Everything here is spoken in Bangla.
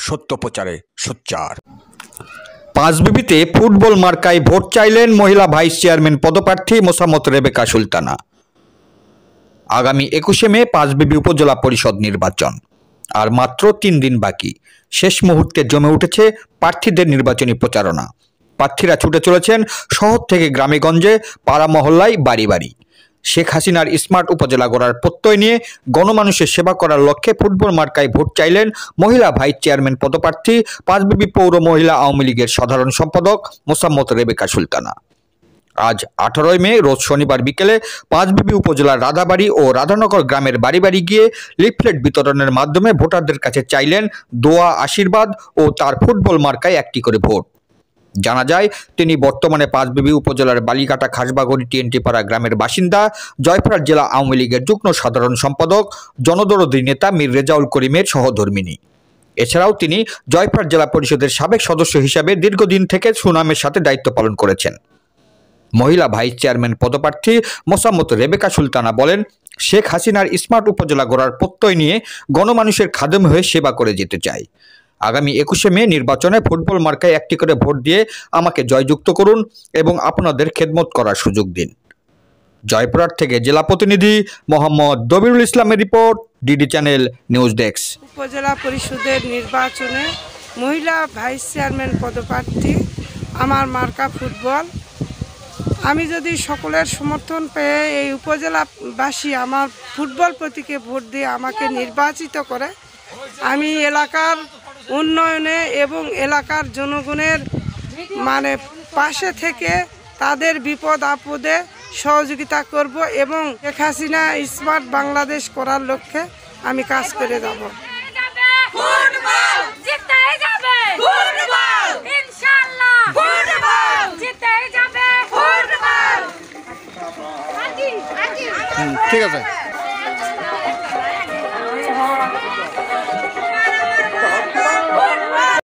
সত্য প্রচারে সোচ্চার। পাঁচবিবিতে ফুটবল মার্কায় ভোট চাইলেন মহিলা ভাইস চেয়ারম্যান পদপ্রার্থী মোসাম্মত রেবেকা সুলতানা। আগামী 21শে মে পাঁচবিবি উপজেলা পরিষদ নির্বাচন, আর মাত্র 3 দিন বাকি। শেষ মুহূর্তে জমে উঠেছে প্রার্থীদের নির্বাচনী প্রচারণা। প্রার্থীরা ছুটে চলেছেন শহর থেকে গ্রামে গঞ্জে, পাড়া মহল্লায়, বাড়ি বাড়ি। শেখ হাসিনার স্মার্ট উপজেলা গড়ার প্রত্যয় নিয়ে গণমানুষের সেবা করার লক্ষ্যে ফুটবল মার্কায় ভোট চাইলেন মহিলা ভাইস চেয়ারম্যান পদপ্রার্থী পাঁচবিবি পৌর মহিলা আওয়ামী লীগের সাধারণ সম্পাদক মোসাম্মত রেবেকা সুলতানা। আজ 18 মে রোজ শনিবার বিকেলে পাঁচবিবি উপজেলার রাধাবাড়ি ও রাধানগর গ্রামের বাড়ি বাড়ি গিয়ে লিফলেট বিতরণের মাধ্যমে ভোটারদের কাছে চাইলেন দোয়া, আশীর্বাদ ও তার ফুটবল মার্কায় একটি করে ভোট। জানা যায়, তিনি বর্তমানে পাঁচবিবি উপজেলার বালিকাটা খাসবাগড়ি টিএনটি পাড়া গ্রামের বাসিন্দা, জয়পুরহাট জেলা আওয়ামী লীগের যুগ্ম সাধারণ সম্পাদক, জনদরদী নেতা মীর রেজাউল করিমের সহধর্মিণী। এছাড়াও তিনি জয়পুরহাট জেলা পরিষদের সাবেক সদস্য হিসাবে দীর্ঘদিন থেকে সুনামের সাথে দায়িত্ব পালন করেছেন। মহিলা ভাইস চেয়ারম্যান পদপ্রার্থী মোসাম্মত রেবেকা সুলতানা বলেন, শেখ হাসিনার স্মার্ট উপজেলা গড়ার প্রত্যয় নিয়ে গণমানুষের খাদেম হয়ে সেবা করে যেতে চাই। আগামী 21শে মে নির্বাচনে ফুটবল মার্কায় একটি করে ভোট দিয়ে আমাকে জয়যুক্ত করুন এবং আপনাদের খেদমত করার সুযোগ দিন। জয়পুরহাট থেকে জেলা প্রতিনিধি মোহাম্মদ দবিরুল ইসলামের report, DD channel news desk. উপজেলা পরিষদের নির্বাচনে মহিলা ভাইস চেয়ারম্যান পদপ্রার্থী, আমার মার্কা ফুটবল। আমি যদি সকলের সমর্থন পেয়ে এই উপজেলাবাসী আমার ফুটবল প্রতীকে ভোট দিয়ে আমাকে নির্বাচিত করে, আমি এলাকার উন্নয়নে এবং এলাকার জনগণের পাশে থেকে তাদের বিপদ আপদে সহযোগিতা করব এবং শেখ হাসিনা স্মার্ট বাংলাদেশ করার লক্ষ্যে আমি কাজ করে যাব। ঠিক আছে।